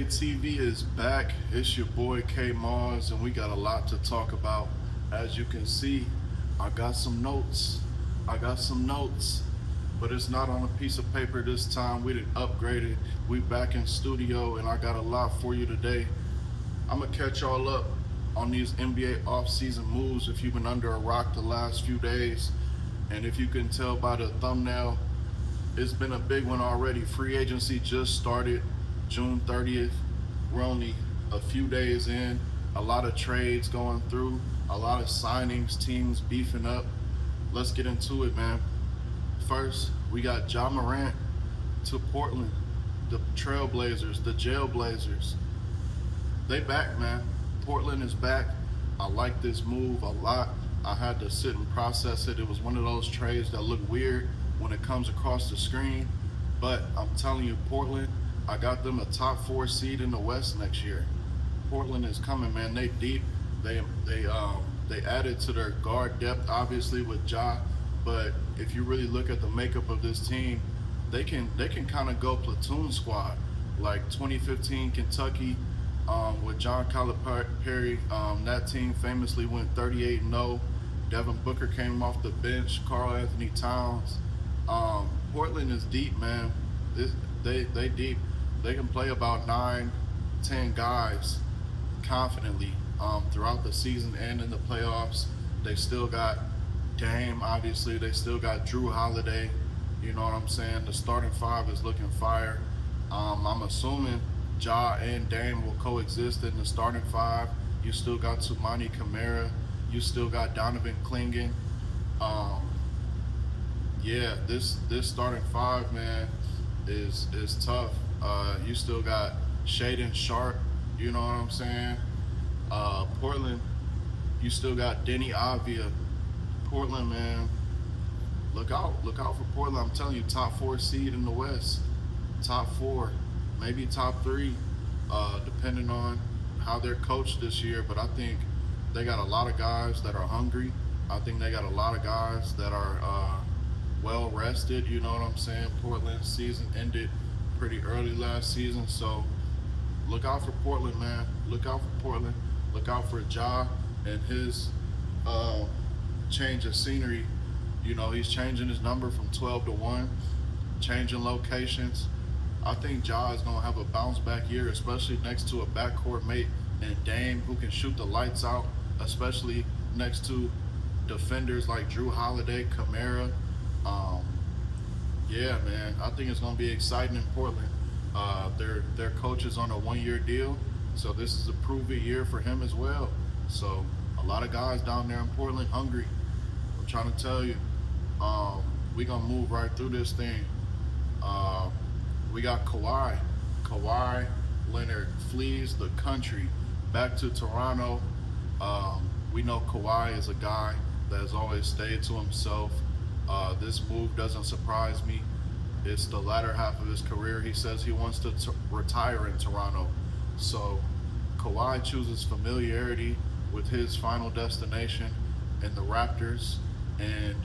TV is back. It's your boy K Mars, and we got a lot to talk about. As you can see, I got some notes. But it's not on a piece of paper this time. We done upgraded. We back in studio, and I got a lot for you today. I'm gonna catch y'all up on these NBA offseason moves if you've been under a rock the last few days. And if you can tell by the thumbnail, it's been a big one already. Free agency just started June 30th. We're only a few days in. A lot of trades going through, a lot of signings, teams beefing up. Let's get into it, man. First, we got Morant to Portland, the Trailblazers, the Jailblazers. They back, man. Portland is back. I like this move a lot. I had to sit and process it. It was one of those trades that look weird when it comes across the screen, but I'm telling you, Portland, I got them a top 4 seed in the West next year. Portland is coming, man. They deep. They added to their guard depth, obviously with Ja, but if you really look at the makeup of this team, they can kind of go platoon squad, like 2015 Kentucky with John Calipari. That team famously went 38-0. Devin Booker came off the bench. Karl Anthony Towns. Portland is deep, man. They deep. They can play about 9-10 guys confidently throughout the season and in the playoffs. They still got Dame, obviously. They still got Drew Holiday. You know what I'm saying? The starting 5 is looking fire. I'm assuming Ja and Dame will coexist in the starting 5. You still got Toumani Camara. You still got Donovan Clingan. Yeah, this starting 5, man, is tough. You still got Shaedon Sharpe, you know what I'm saying? Portland, you still got Denny Avdia. Portland, man, look out for Portland. I'm telling you, top 4 seed in the West, top 4, maybe top 3, depending on how they're coached this year. But I think they got a lot of guys that are hungry. I think they got a lot of guys that are well rested, you know what I'm saying? Portland's season ended pretty early last season, so look out for Portland, man. Look out for Portland. Look out for Ja and his change of scenery. You know, he's changing his number from 12 to 1, changing locations. I think Ja is going to have a bounce back year, especially next to a backcourt mate and Dame who can shoot the lights out, especially next to defenders like Drew Holiday, Camara. Yeah, man, I think it's going to be exciting in Portland. Their coach is on a 1-year deal, so this is a prove-it year for him as well. So a lot of guys down there in Portland hungry. I'm trying to tell you, we're going to move right through this thing. We got Kawhi. Kawhi Leonard flees the country back to Toronto. We know Kawhi is a guy that has always stayed to himself. This move doesn't surprise me. It's the latter half of his career. He says he wants to retire in Toronto. So Kawhi chooses familiarity with his final destination in the Raptors. And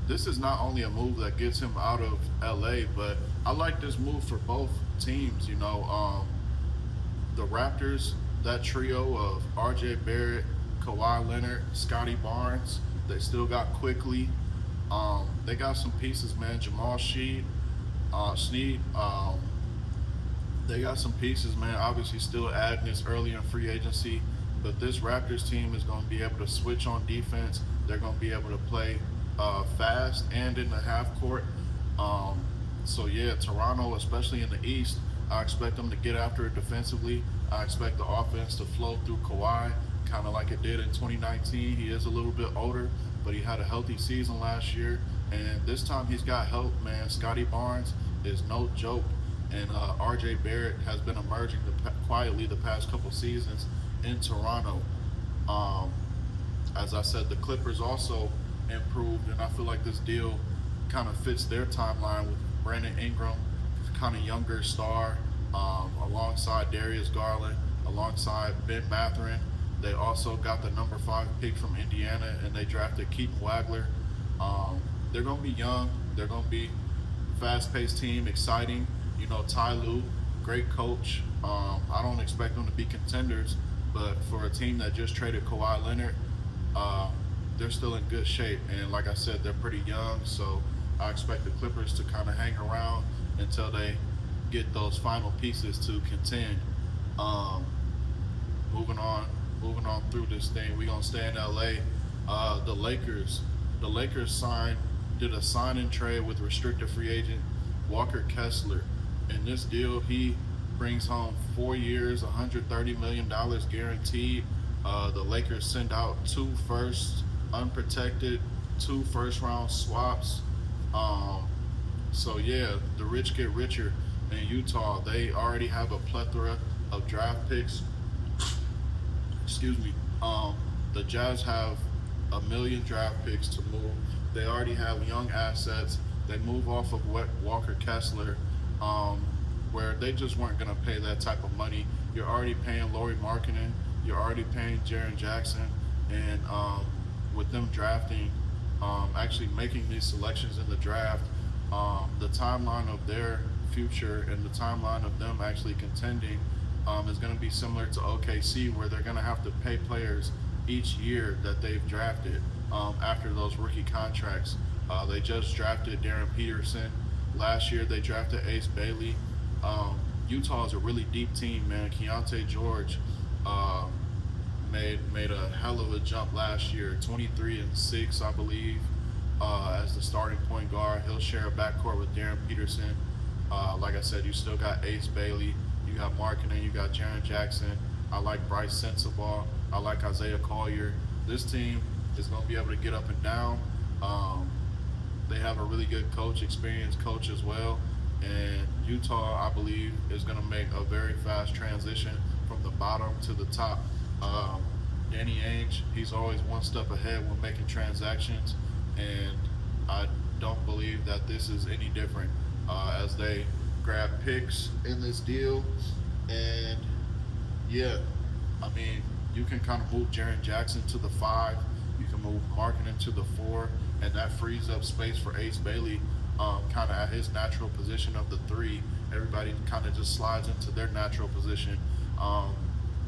this is not only a move that gets him out of LA, but I like this move for both teams. You know, the Raptors, that trio of RJ Barrett, Kawhi Leonard, Scotty Barnes, they still got Quickly. They got some pieces, man. Jamal Sneed. They got some pieces, man. Obviously, still adding this early in free agency, but this Raptors team is going to be able to switch on defense. They're going to be able to play fast and in the half court. So yeah, Toronto, especially in the East, I expect them to get after it defensively. I expect the offense to flow through Kawhi, kind of like it did in 2019. He is a little bit older, but he had a healthy season last year, and this time he's got help, man. Scotty Barnes is no joke, and RJ Barrett has been emerging quietly the past couple seasons in Toronto. As I said, the Clippers also improved, and I feel like this deal kind of fits their timeline with Brandon Ingram, kind of younger star, alongside Darius Garland, alongside Ben Mathurin. They also got the number 5 pick from Indiana, and they drafted Keaton Wagler. They're going to be young. They're going to be fast-paced team, exciting. You know, Ty Lue, great coach. I don't expect them to be contenders, but for a team that just traded Kawhi Leonard, uh, they're still in good shape. And like I said, they're pretty young, so I expect the Clippers to kind of hang around until they get those final pieces to contend. Um, moving on, moving on through this thing, we gonna stay in LA. The Lakers, did a sign and trade with restricted free agent Walker Kessler. In this deal, he brings home 4 years, $130 million guaranteed. The Lakers send out two firsts, unprotected, two first round swaps. Um, so yeah, the rich get richer in Utah. They already have a plethora of draft picks. Excuse me. The Jazz have a million draft picks to move. They already have young assets. They move off of Walker Kessler, um, where they just weren't going to pay that type of money. You're already paying Lauri Markkinen. You're already paying Jaren Jackson, and with them drafting, actually making these selections in the draft, the timeline of their future and the timeline of them actually contending is going to be similar to OKC, where they're going to have to pay players each year that they've drafted after those rookie contracts. They just drafted Darren Peterson. Last year they drafted Ace Bailey. Utah is a really deep team, man. Keontae George uh, made a hell of a jump last year, 23-6, I believe, as the starting point guard. He'll share a backcourt with Darren Peterson. Like I said, you still got Ace Bailey, you got Markkinen, you got Jaren Jackson. I like Bryce Sensabaugh. I like Isaiah Collier. This team is going to be able to get up and down. They have a really good coach, experienced coach as well. And Utah, I believe, is going to make a very fast transition from the bottom to the top. Danny Ainge, he's always one step ahead when making transactions, and I don't believe that this is any different as they grab picks in this deal. And yeah, I mean, you can kind of move Jaren Jackson to the 5, you can move Markkinen to the 4, and that frees up space for Ace Bailey, kind of at his natural position of the 3. Everybody kind of just slides into their natural position.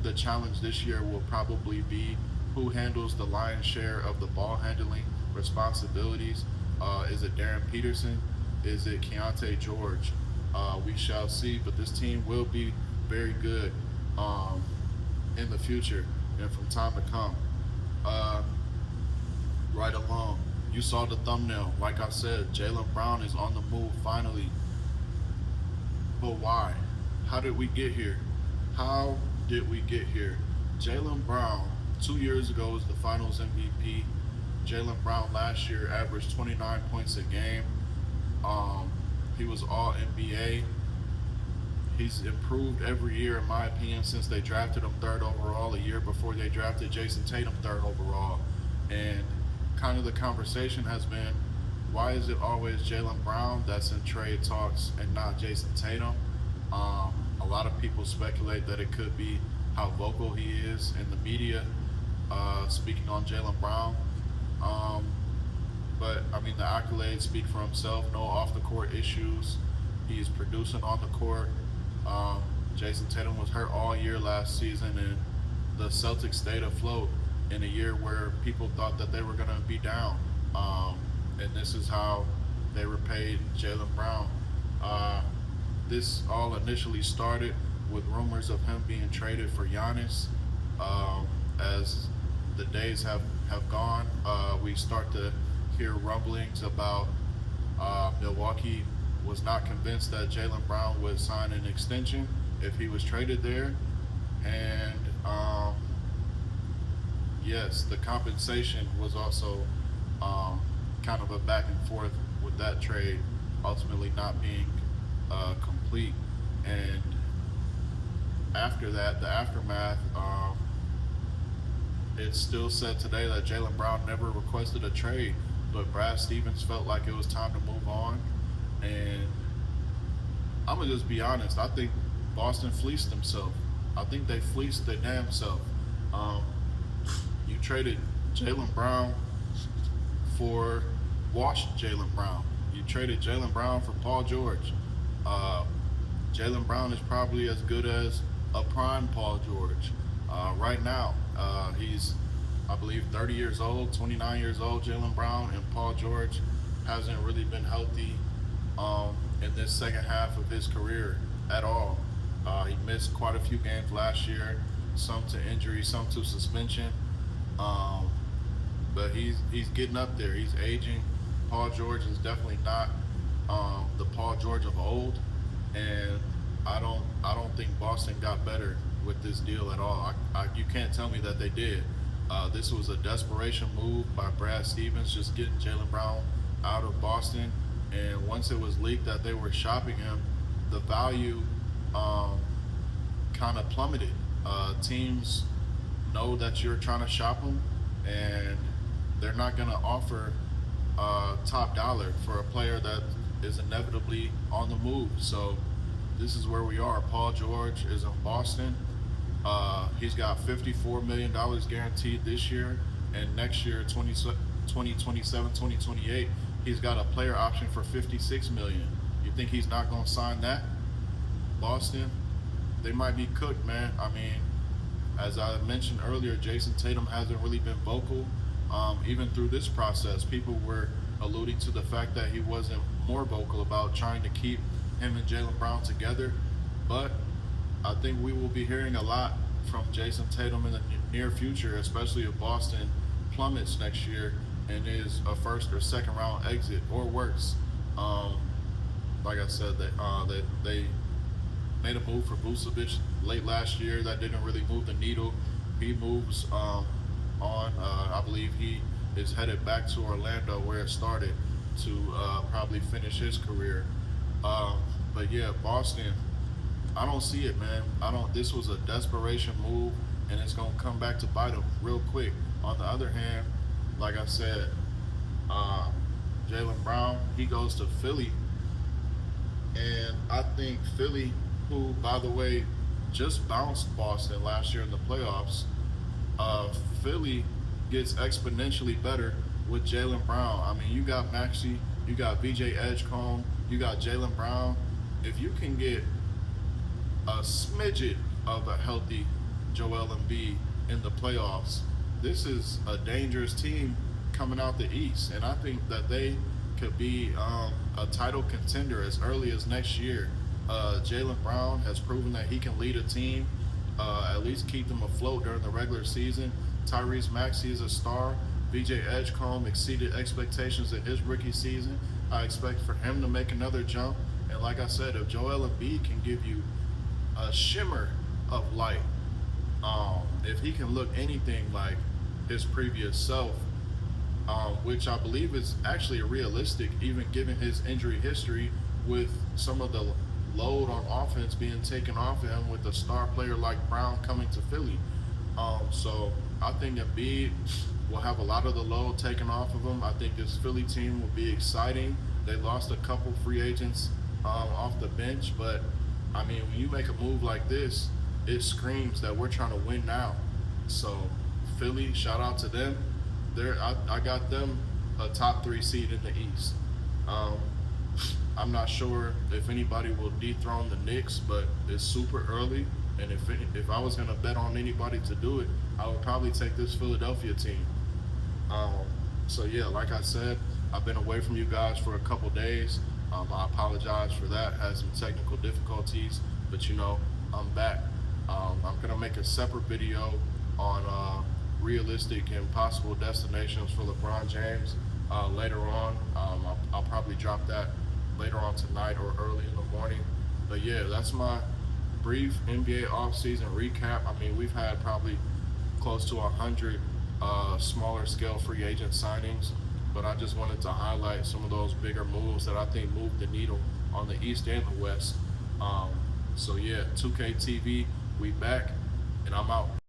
The challenge this year will probably be who handles the lion's share of the ball handling responsibilities. Is it Darren Peterson? Is it Keontae George? We shall see, but this team will be very good in the future and from time to come. Right along. You saw the thumbnail. Like I said, Jaylen Brown is on the move finally. But why? How did we get here? How did we get here? Jaylen Brown, 2 years ago, was the Finals MVP. Jaylen Brown last year averaged 29 points a game. He was all NBA. He's improved every year, in my opinion, since they drafted him 3rd overall a year before they drafted Jason Tatum 3rd overall. And kind of the conversation has been, why is it always Jaylen Brown that's in trade talks and not Jason Tatum? A lot of people speculate that it could be how vocal he is in the media, speaking on Jaylen Brown. But I mean, the accolades speak for himself. No off the court issues. He's producing on the court. Jason Tatum was hurt all year last season, and the Celtics stayed afloat in a year where people thought that they were going to be down. And this is how they repaid Jaylen Brown. This all initially started with rumors of him being traded for Giannis. As the days have gone, we start to hear rumblings about Milwaukee was not convinced that Jaylen Brown would sign an extension if he was traded there. And yes, the compensation was also kind of a back and forth with that trade ultimately not being complete. And after that, the aftermath, it's still said today that Jaylen Brown never requested a trade, but Brad Stevens felt like it was time to move on. And I'm gonna just be honest, I think Boston fleeced themselves. I think they fleeced their damn self. You traded Jaylen Brown for washed Jaylen Brown. You traded Jaylen Brown for Paul George. Jaylen Brown is probably as good as a prime Paul George. Right now, he's, I believe, 30 years old, 29 years old, Jaylen Brown, and Paul George hasn't really been healthy in this second half of his career at all. He missed quite a few games last year, some to injury, some to suspension. Um, but he's getting up there. He's aging. Paul George is definitely not the Paul George of old, and I don't think Boston got better with this deal at all. You can't tell me that they did. This was a desperation move by Brad Stevens, just getting Jaylen Brown out of Boston. And once it was leaked that they were shopping him, the value um, kind of plummeted. Teams know that you're trying to shop them, and they're not going to offer top dollar for a player that is inevitably on the move. So this is where we are. Paul George is in Boston. He's got $54 million guaranteed this year, and next year, 2027, 2028, he's got a player option for $56 million. You think he's not going to sign that? Boston, they might be cooked, man. I mean, as I mentioned earlier, Jason Tatum hasn't really been vocal. Even through this process, people were alluding to the fact that he wasn't more vocal about trying to keep him and Jaylen Brown together. But I think we will be hearing a lot from Jason Tatum in the near future, especially if Boston plummets next year and is a first or second round exit or worse. Like I said, they made a move for Vucevic late last year that didn't really move the needle. He moves on. I believe he is headed back to Orlando where it started to probably finish his career. But yeah, Boston, I don't see it, man. I don't. This was a desperation move, and it's gonna come back to bite them real quick. On the other hand, like I said, Jaylen Brown, he goes to Philly, and I think Philly, who by the way just bounced Boston last year in the playoffs, Philly gets exponentially better with Jaylen Brown. I mean, you got Maxey, you got VJ Edgecombe, you got Jaylen Brown. If you can get a smidget of a healthy Joel Embiid in the playoffs, this is a dangerous team coming out the East, and I think that they could be a title contender as early as next year. Jaylen Brown has proven that he can lead a team, at least keep them afloat during the regular season. Tyrese Maxey is a star. VJ Edgecombe exceeded expectations in his rookie season. I expect for him to make another jump. And like I said, if Joel Embiid can give you a shimmer of light, if he can look anything like his previous self, which I believe is actually realistic, even given his injury history, with some of the load on offense being taken off of him with a star player like Brown coming to Philly. So I think Embiid will have a lot of the load taken off of him. I think this Philly team will be exciting. They lost a couple free agents off the bench, but I mean, when you make a move like this, it screams that we're trying to win now. So Philly, shout out to them. I got them a top 3 seed in the East. I'm not sure if anybody will dethrone the Knicks, but it's super early. And if I was gonna bet on anybody to do it, I would probably take this Philadelphia team. So yeah, like I said, I've been away from you guys for a couple days. I apologize for that. Had some technical difficulties, but I'm back. I'm gonna make a separate video on realistic and possible destinations for LeBron James later on. I'll probably drop that later on tonight or early in the morning. But yeah, that's my brief NBA offseason recap. I mean, we've had probably close to 100 smaller scale free agent signings, but I just wanted to highlight some of those bigger moves that I think moved the needle on the East and the West. So yeah, 2K TV, we back, and I'm out.